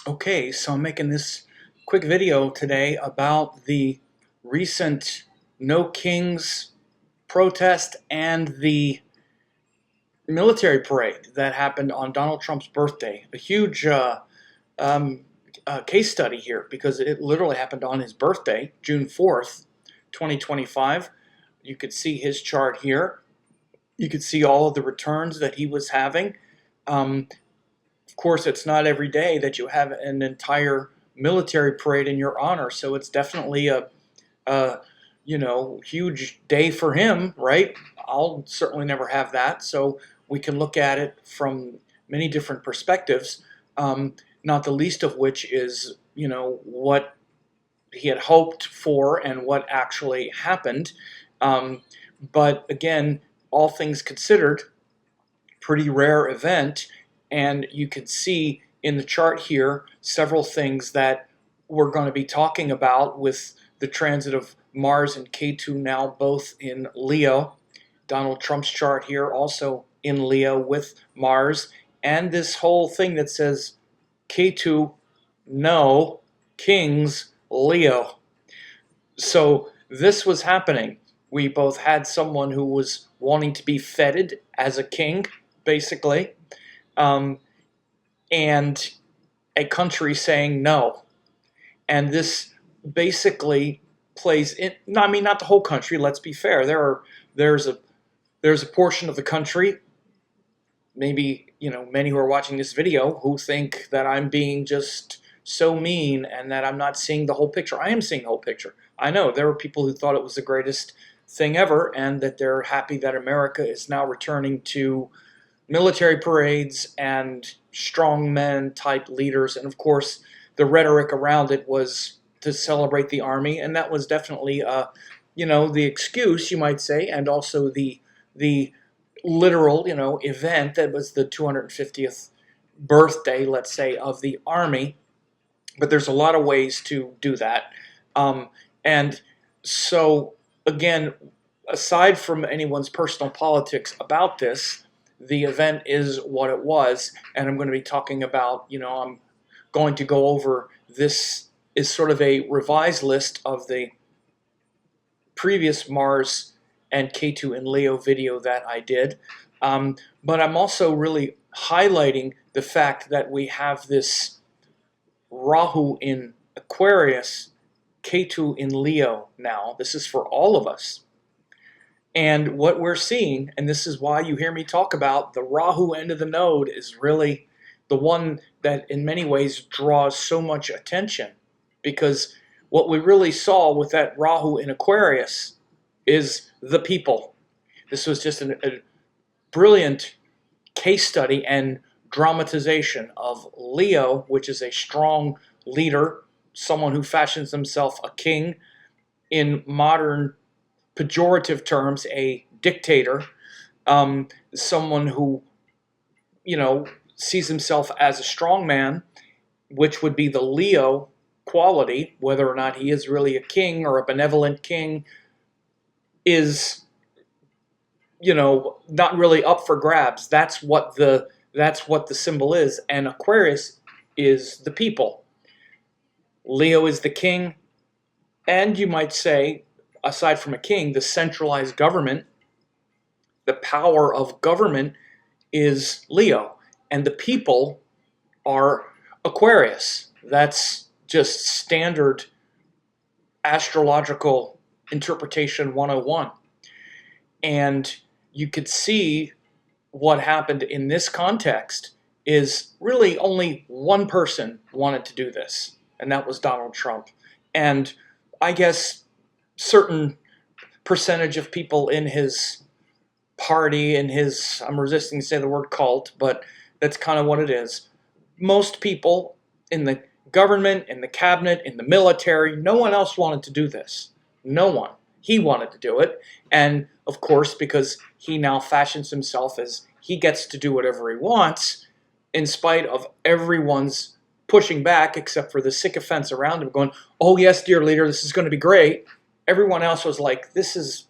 Okay, so I'm making this quick video today about the recent No Kings protest and the military parade that happened on Donald Trump's birthday. A huge um, case study here because it literally happened on his birthday, June 4th, 2025. You could see his chart here. You could see all of the returns that he was having. Of course, it's not every day that you have an entire military parade in your honor, so it's definitely a huge day for him, right? I'll certainly never have that, so we can look at it from many different perspectives. Not the least of which is what he had hoped for and what actually happened. But again, all things considered, pretty rare event, and you can see in the chart here several things that we're going to be talking about with the transit of Mars and Ketu now both in Leo. Donald Trump's chart here also in Leo with Mars, and this whole thing that says Ketu, no, Kings, Leo. So this was happening. We both had someone who was wanting to be feted as a king, basically, and a country saying no. And this basically plays in. I mean, not the whole country. Let's be fair. There's a portion of the country, maybe many who are watching this video, who think that I'm being just so mean and that I'm not seeing the whole picture. I am seeing the whole picture. I know there were people who thought it was the greatest thing ever and that they're happy that America is now returning to military parades and strongmen type leaders. And of course, the rhetoric around it was to celebrate the army, and that was definitely, the excuse, you might say, and also the literal, event that was the 250th birthday, let's say, of the army. But there's a lot of ways to do that, and so again, aside from anyone's personal politics about this, the event is what it was, and I'm going to be talking about, I'm going to go over this is sort of a revised list of the previous Mars and Ketu in Leo video that I did. But I'm also really highlighting the fact that we have this Rahu in Aquarius, Ketu in Leo now. This is for all of us. And what we're seeing, and this is why you hear me talk about the Rahu end of the node, is really the one that in many ways draws so much attention. Because what we really saw with that Rahu in Aquarius is the people. This was just a brilliant case study and dramatization of Leo, which is a strong leader, someone who fashions himself a king, in modern pejorative terms, a dictator, someone who, sees himself as a strong man, which would be the Leo quality. Whether or not he is really a king or a benevolent king is, not really up for grabs. That's what the symbol is. And Aquarius is the people. Leo is the king, and you might say, aside from a king, the centralized government, the power of government is Leo, and the people are Aquarius. That's just standard astrological interpretation 101. And you could see what happened in this context is really only one person wanted to do this, and that was Donald Trump. And I guess certain percentage of people in his party, in his, I'm resisting to say the word cult, but that's kind of what it is. Most people in the government, in the cabinet, in the military, no one else wanted to do this. No one. He wanted to do it. And of course, because he now fashions himself as he gets to do whatever he wants, in spite of everyone's pushing back, except for the sycophants around him going, "Oh yes, dear leader, this is going to be great." Everyone else was like, "This is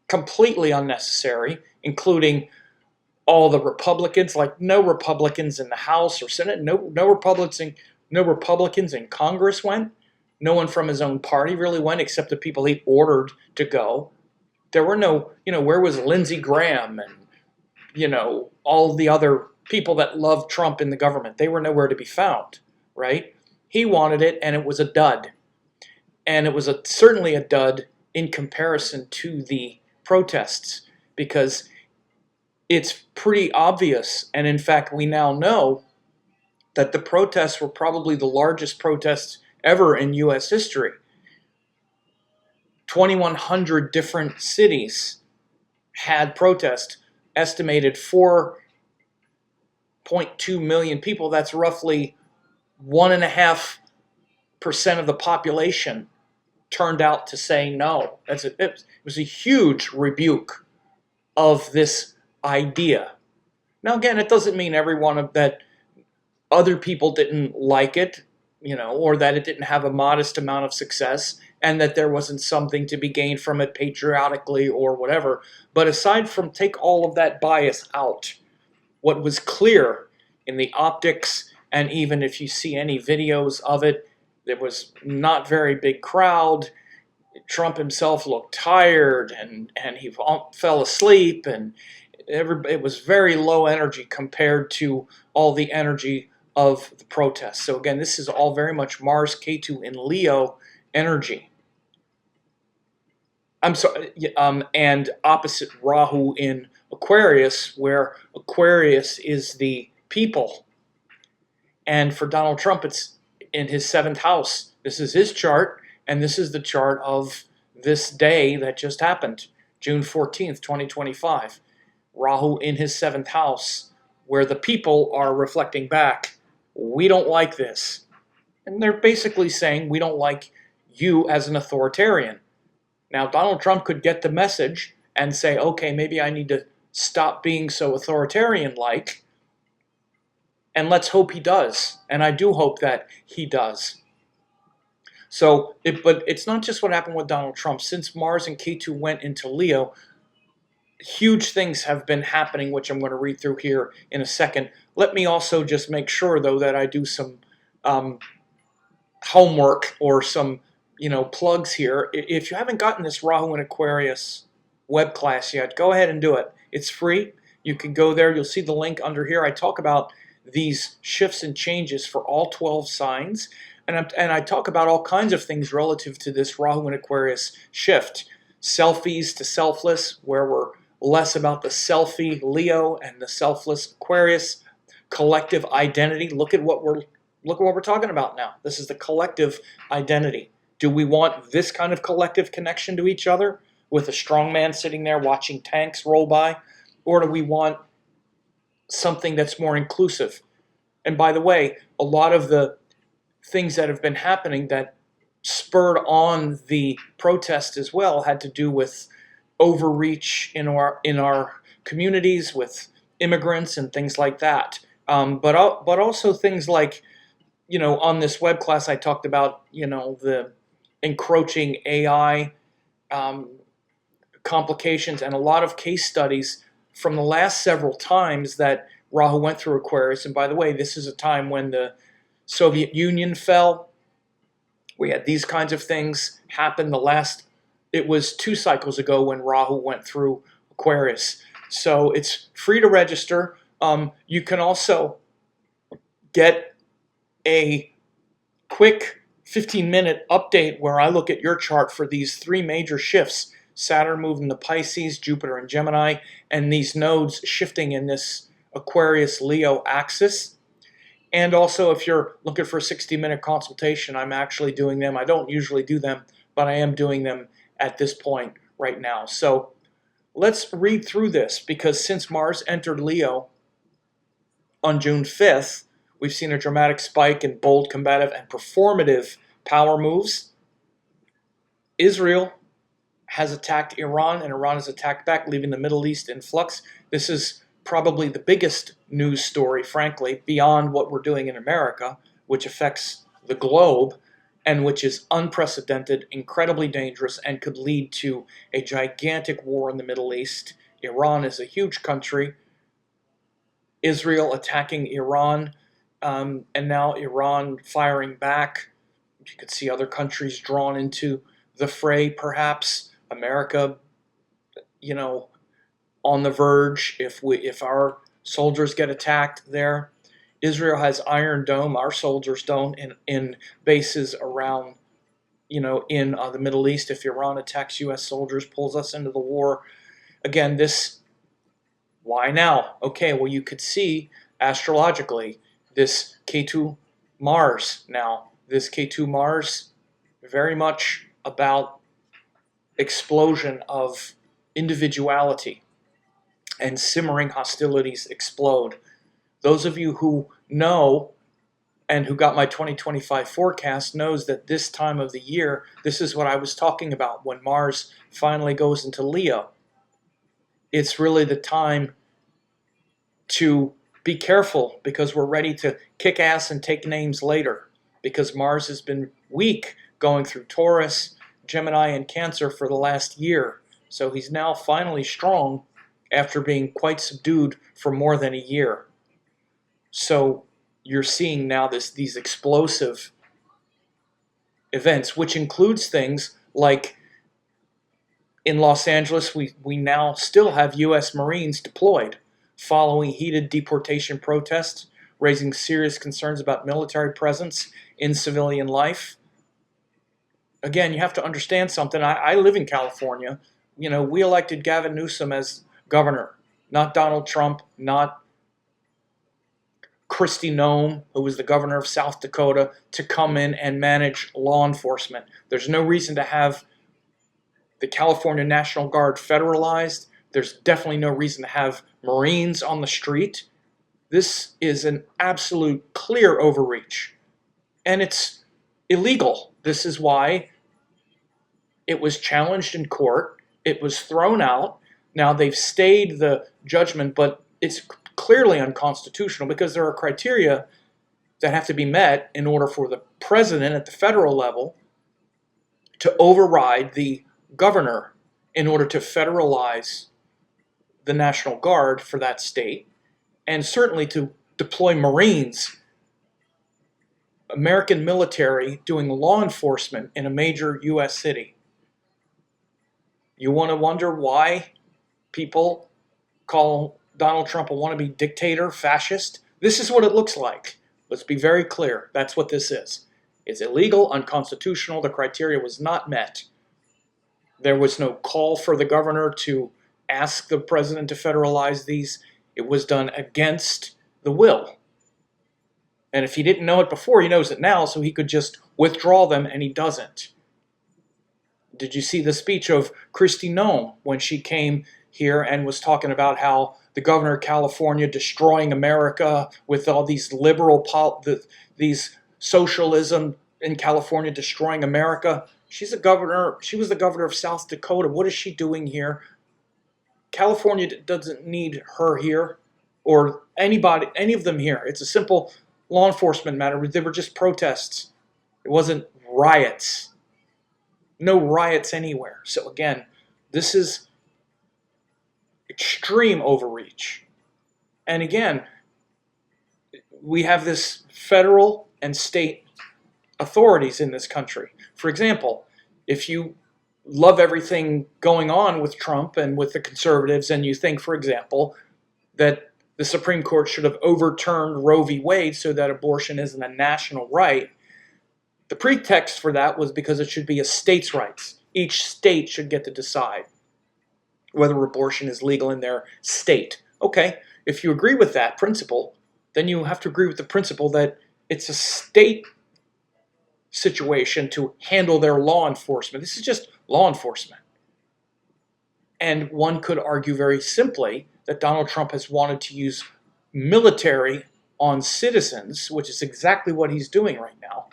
completely unnecessary," including all the Republicans. Like, no Republicans in the House or Senate, no No Republicans in Congress went. No one from his own party really went, except the people he ordered to go. There were no, where was Lindsey Graham and, all the other people that loved Trump in the government? They were nowhere to be found, right? He wanted it, and it was a dud. And it was certainly a dud in comparison to the protests, because it's pretty obvious, and in fact, we now know that the protests were probably the largest protests ever in U.S. history. 2,100 different cities had protests, estimated 4.2 million people. That's roughly 1.5% of the population turned out to say no. It was a huge rebuke of this idea. Now, again, it doesn't mean that other people didn't like it, or that it didn't have a modest amount of success, and that there wasn't something to be gained from it patriotically or whatever. But aside from, take all of that bias out, what was clear in the optics, and even if you see any videos of it, there was not very big crowd. Trump himself looked tired, and he fell asleep, and it was very low energy compared to all the energy of the protests. So again, this is all very much Mars, Ketu in Leo energy. I'm sorry, and opposite Rahu in Aquarius, where Aquarius is the people. And for Donald Trump, it's in his 7th house. This is his chart, and this is the chart of this day that just happened, June 14th, 2025. Rahu in his 7th house, where the people are reflecting back, we don't like this. And they're basically saying, we don't like you as an authoritarian. Now, Donald Trump could get the message and say, okay, maybe I need to stop being so authoritarian-like, and let's hope he does. And I do hope that he does. So, but it's not just what happened with Donald Trump. Since Mars and Ketu went into Leo, huge things have been happening, which I'm going to read through here in a second. Let me also just make sure, though, that I do some homework or some, plugs here. If you haven't gotten this Rahu and Aquarius web class yet, go ahead and do it. It's free. You can go there. You'll see the link under here. I talk about these shifts and changes for all 12 signs, and I talk about all kinds of things relative to this Rahu and Aquarius shift. Selfies to selfless, where we're less about the selfie Leo and the selfless Aquarius. Collective identity. Look at what we're talking about now. This is the collective identity. Do we want this kind of collective connection to each other with a strong man sitting there watching tanks roll by? Or do we want something that's more inclusive? And by the way, a lot of the things that have been happening that spurred on the protest as well had to do with overreach in our communities with immigrants and things like that. But also things like, on this web class I talked about, the encroaching AI complications, and a lot of case studies from the last several times that Rahu went through Aquarius. And by the way, this is a time when the Soviet Union fell. We had these kinds of things happen. It was 2 cycles ago when Rahu went through Aquarius. So it's free to register. You can also get a quick 15-minute update where I look at your chart for these 3 major shifts: Saturn moving to Pisces, Jupiter in Gemini, and these nodes shifting in this Aquarius-Leo axis. And also, if you're looking for a 60-minute consultation, I'm actually doing them. I don't usually do them, but I am doing them at this point right now. So let's read through this, because since Mars entered Leo on June 5th, we've seen a dramatic spike in bold, combative, and performative power moves. Israel has attacked Iran, and Iran has attacked back, leaving the Middle East in flux. This is probably the biggest news story, frankly, beyond what we're doing in America, which affects the globe, and which is unprecedented, incredibly dangerous, and could lead to a gigantic war in the Middle East. Iran is a huge country. Israel attacking Iran and now Iran firing back. You could see other countries drawn into the fray, perhaps America, on the verge if our soldiers get attacked there. Israel has Iron Dome. Our soldiers don't in bases around, in the Middle East. If Iran attacks U.S. soldiers, pulls us into the war. Again, why now? Okay, well, you could see astrologically this Ketu Mars now. This Ketu Mars, very much about explosion of individuality, and simmering hostilities explode. Those of you who know and who got my 2025 forecast knows that this time of the year, this is what I was talking about when Mars finally goes into Leo. It's really the time to be careful because we're ready to kick ass and take names later, because Mars has been weak going through Taurus, Gemini, and Cancer for the last year. So he's now finally strong after being quite subdued for more than a year. So you're seeing now these explosive events, which includes things like in Los Angeles, we now still have U.S. Marines deployed following heated deportation protests, raising serious concerns about military presence in civilian life. Again, you have to understand something. I live in California. We elected Gavin Newsom as governor, not Donald Trump, not Kristi Noem, who was the governor of South Dakota, to come in and manage law enforcement. There's no reason to have the California National Guard federalized. There's definitely no reason to have Marines on the street. This is an absolute clear overreach, and it's illegal. This is why it was challenged in court. It was thrown out. Now they've stayed the judgment, but it's clearly unconstitutional because there are criteria that have to be met in order for the president at the federal level to override the governor in order to federalize the National Guard for that state, and certainly to deploy Marines, American military doing law enforcement in a major U.S. city. You want to wonder why people call Donald Trump a wannabe dictator, fascist? This is what it looks like. Let's be very clear. That's what this is. It's illegal, unconstitutional. The criteria was not met. There was no call for the governor to ask the president to federalize these. It was done against the will. And if he didn't know it before, he knows it now, so he could just withdraw them, and he doesn't. Did you see the speech of Kristi Noem when she came here and was talking about how the governor of California destroying America with all these these socialism in California destroying America? She's a governor. She was the governor of South Dakota. What is she doing here? California doesn't need her here or anybody, any of them here. It's a simple law enforcement matter. They were just protests. It wasn't riots. No riots anywhere. So again, this is extreme overreach. And again, we have this federal and state authorities in this country. For example, if you love everything going on with Trump and with the conservatives, and you think, for example, that the Supreme Court should have overturned Roe v. Wade so that abortion isn't a national right, the pretext for that was because it should be a states' rights. Each state should get to decide whether abortion is legal in their state. Okay, if you agree with that principle, then you have to agree with the principle that it's a state situation to handle their law enforcement. This is just law enforcement. And one could argue very simply that Donald Trump has wanted to use military on citizens, which is exactly what he's doing right now,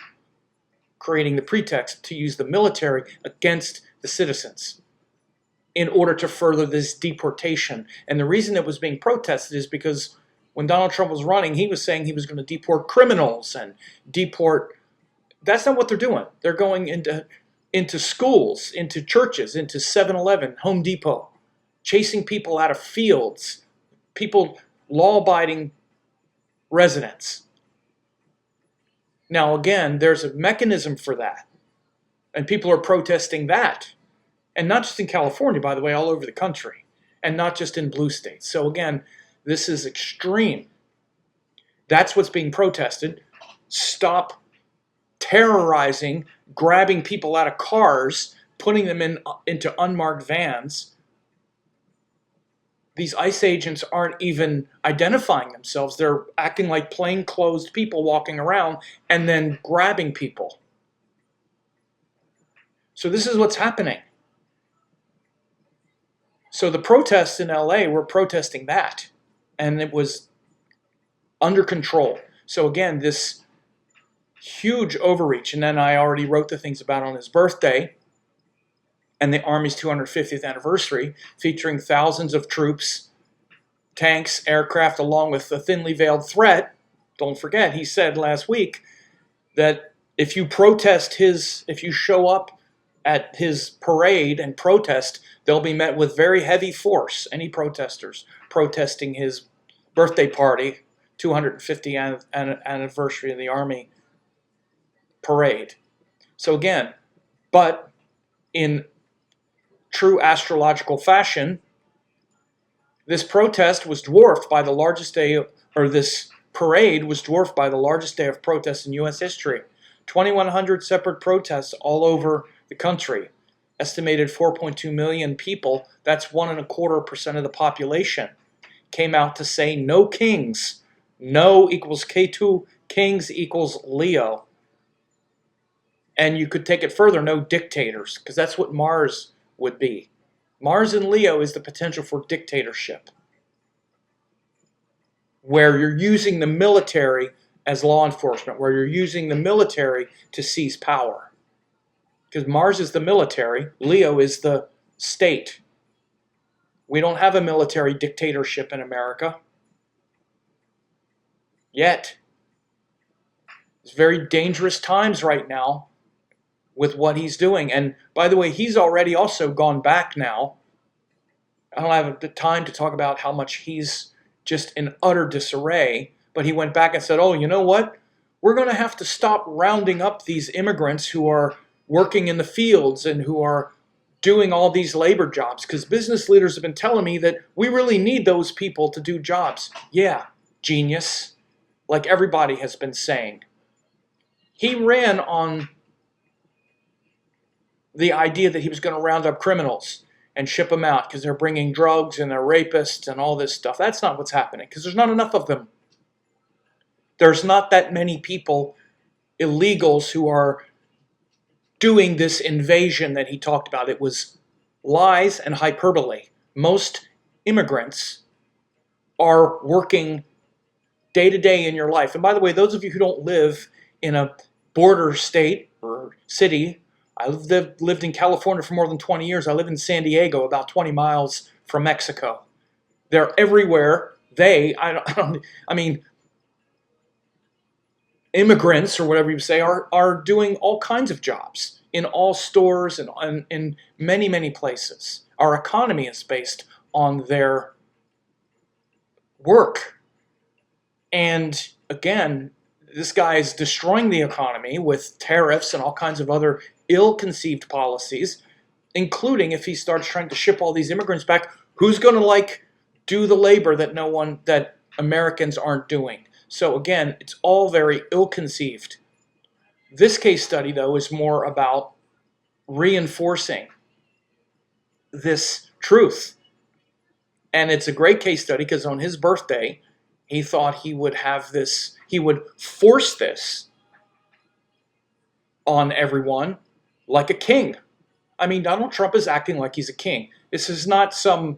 creating the pretext to use the military against the citizens in order to further this deportation. And the reason it was being protested is because when Donald Trump was running, he was saying he was going to deport criminals and deport. That's not what they're doing. They're going into schools, into churches, into 7-Eleven, Home Depot, chasing people out of fields, people, law-abiding residents. Now, again, there's a mechanism for that. And people are protesting that. And not just in California, by the way, all over the country. And not just in blue states. So again, this is extreme. That's what's being protested. Stop terrorizing, grabbing people out of cars, putting them into unmarked vans. These ICE agents aren't even identifying themselves. They're acting like plainclothes people walking around and then grabbing people. So this is what's happening. So the protests in LA were protesting that, and it was under control. So again, this huge overreach, and then I already wrote the things about on his birthday and the Army's 250th anniversary, featuring thousands of troops, tanks, aircraft, along with a thinly veiled threat. Don't forget, he said last week that if you show up at his parade and protest, they'll be met with very heavy force. Any protesters protesting his birthday party, 250th anniversary of the Army parade. So again, but in true astrological fashion, this protest was dwarfed by the largest day, or this parade was dwarfed by the largest day of protests in U.S. history. 2,100 separate protests all over the country. Estimated 4.2 million people, that's 1.25% of the population, came out to say no kings. No equals Ketu, kings equals Leo. And you could take it further, no dictators, because that's what Mars would be. Mars in Leo is the potential for dictatorship, where you're using the military as law enforcement, where you're using the military to seize power. Because Mars is the military, Leo is the state. We don't have a military dictatorship in America yet. It's very dangerous times right now with what he's doing. And by the way, he's already also gone back now. I don't have the time to talk about how much he's just in utter disarray, but he went back and said, oh, you know what? We're going to have to stop rounding up these immigrants who are working in the fields and who are doing all these labor jobs, because business leaders have been telling me that we really need those people to do jobs. Yeah, genius, like everybody has been saying. He ran on the idea that he was going to round up criminals and ship them out because they're bringing drugs and they're rapists and all this stuff. That's not what's happening, because there's not enough of them. There's not that many people, illegals, who are doing this invasion that he talked about. It was lies and hyperbole. Most immigrants are working day to day in your life. And by the way, those of you who don't live in a border state or city, I lived in California for more than 20 years. I live in San Diego, about 20 miles from Mexico. They're everywhere. Immigrants, or whatever you say, are doing all kinds of jobs in all stores and in many, many places. Our economy is based on their work. And again, this guy is destroying the economy with tariffs and all kinds of other ill-conceived policies, including if he starts trying to ship all these immigrants back, who's going to do the labor that Americans aren't doing? So again, it's all very ill-conceived. This case study, though, is more about reinforcing this truth. And it's a great case study because on his birthday, he thought he would have this, he would force this on everyone like a king. I mean, Donald Trump is acting like he's a king. This is not some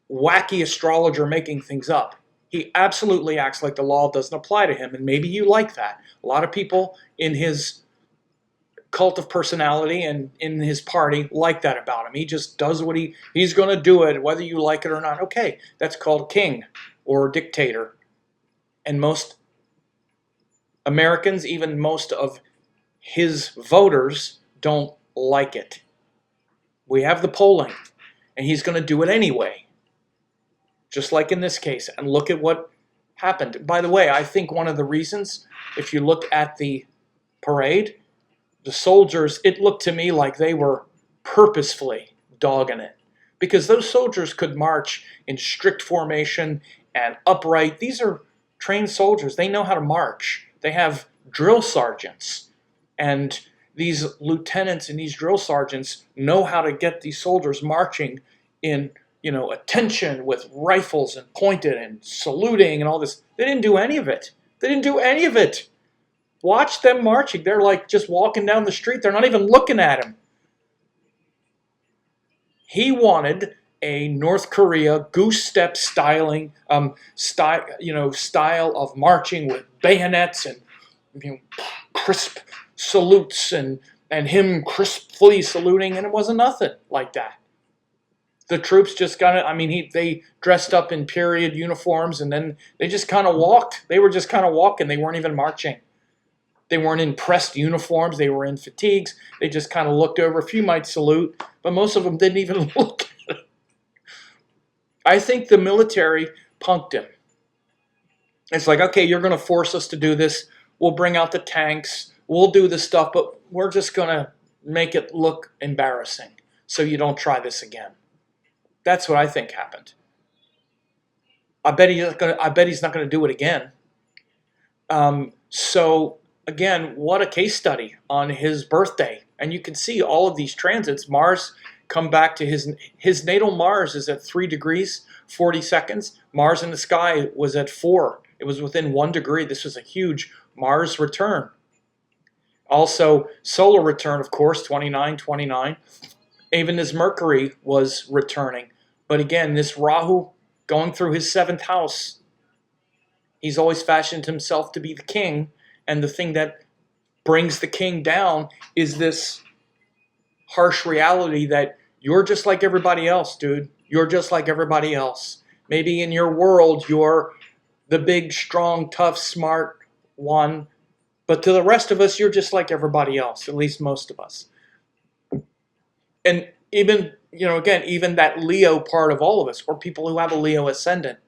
wacky astrologer making things up. He absolutely acts like the law doesn't apply to him, and maybe you like that. A lot of people in his cult of personality and in his party like that about him. He just does what he's going to do it, whether you like it or not. Okay, that's called king or dictator. And most Americans, even most of his voters, don't like it. We have the polling, and he's going to do it anyway. Just like in this case. And look at what happened. By the way, I think one of the reasons, if you look at the parade, the soldiers, it looked to me like they were purposefully dogging it. Because those soldiers could march in strict formation and upright. These are trained soldiers. They know how to march. They have drill sergeants. And these lieutenants and these drill sergeants know how to get these soldiers marching in, attention with rifles and pointed and saluting and all this. They didn't do any of it. They didn't do any of it. Watch them marching. They're like just walking down the street. They're not even looking at him. He wanted a North Korea goose step style of marching with bayonets and crisp salutes and him crisply saluting, and it wasn't nothing like that. The troops just they dressed up in period uniforms, and then they just kind of walked. They were just kind of walking. They weren't even marching. They weren't in pressed uniforms. They were in fatigues. They just kind of looked over. A few might salute, but most of them didn't even look at him. I think the military punked him. It's like, okay, you're going to force us to do this. We'll bring out the tanks. We'll do this stuff, but we're just going to make it look embarrassing so you don't try this again. That's what I think happened. I bet he's not going to do it again. So again, what a case study on his birthday. And you can see all of these transits. Mars come back to his natal Mars is at 3 degrees, 40 seconds. Mars in the sky was at 4. It was within 1 degree. This was a huge Mars return. Also, solar return, of course, 29. Even his Mercury was returning. But again, this Rahu going through his 7th house, he's always fashioned himself to be the king. And the thing that brings the king down is this harsh reality that you're just like everybody else, dude. You're just like everybody else. Maybe in your world, you're the big, strong, tough, smart one. But to the rest of us, you're just like everybody else, at least most of us. And even, even that Leo part of all of us, or people who have a Leo ascendant,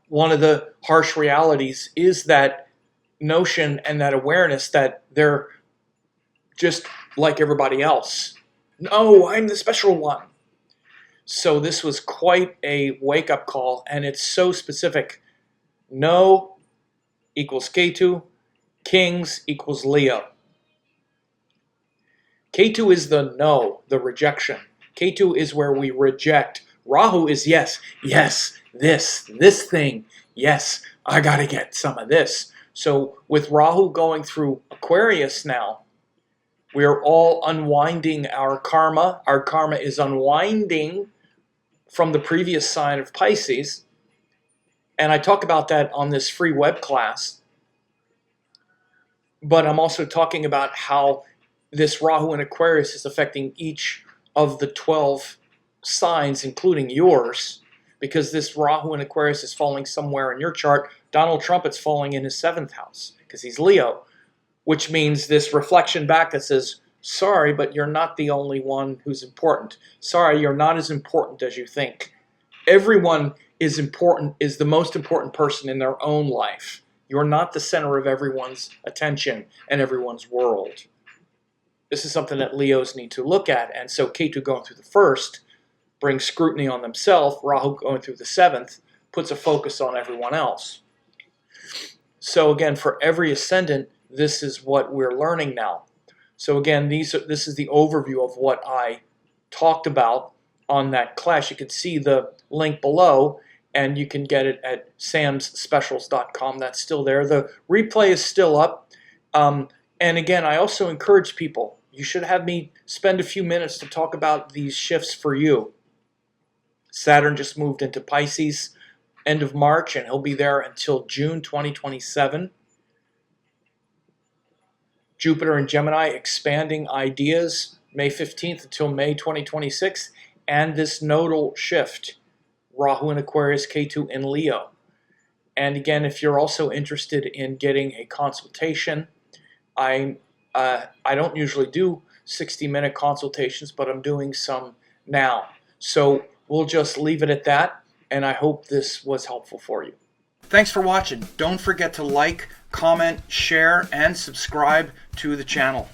one of the harsh realities is that notion and that awareness that they're just like everybody else. No, I'm the special one. So this was quite a wake-up call, and it's so specific. No equals Ketu, Kings equals Leo. Ketu is the no, the rejection. Ketu is where we reject. Rahu is yes, this thing. Yes, I gotta get some of this. So with Rahu going through Aquarius now, we are all unwinding our karma. Our karma is unwinding from the previous sign of Pisces. And I talk about that on this free web class. But I'm also talking about how this Rahu in Aquarius is affecting each of the 12 signs, including yours, because this Rahu in Aquarius is falling somewhere in your chart. Donald Trump, it's falling in his 7th house because he's Leo, which means this reflection back that says, sorry, but you're not the only one who's important. Sorry, you're not as important as you think. Everyone is important, is the most important person in their own life. You're not the center of everyone's attention and everyone's world. This is something that Leos need to look at. And so Ketu going through the 1st brings scrutiny on themselves. Rahu going through the 7th puts a focus on everyone else. So again, for every ascendant, this is what we're learning now. So again, this is the overview of what I talked about on that class. You can see the link below, and you can get it at samsspecials.com. That's still there. The replay is still up. And again, I also encourage people, you should have me spend a few minutes to talk about these shifts for you. Saturn just moved into Pisces end of March, and he'll be there until June 2027. Jupiter and Gemini expanding ideas May 15th until May 2026, and this nodal shift, Rahu in Aquarius, Ketu in Leo. And again, if you're also interested in getting a consultation, I don't usually do 60-minute consultations, but I'm doing some now. So we'll just leave it at that, and I hope this was helpful for you. Thanks for watching. Don't forget to like, comment, share, and subscribe to the channel.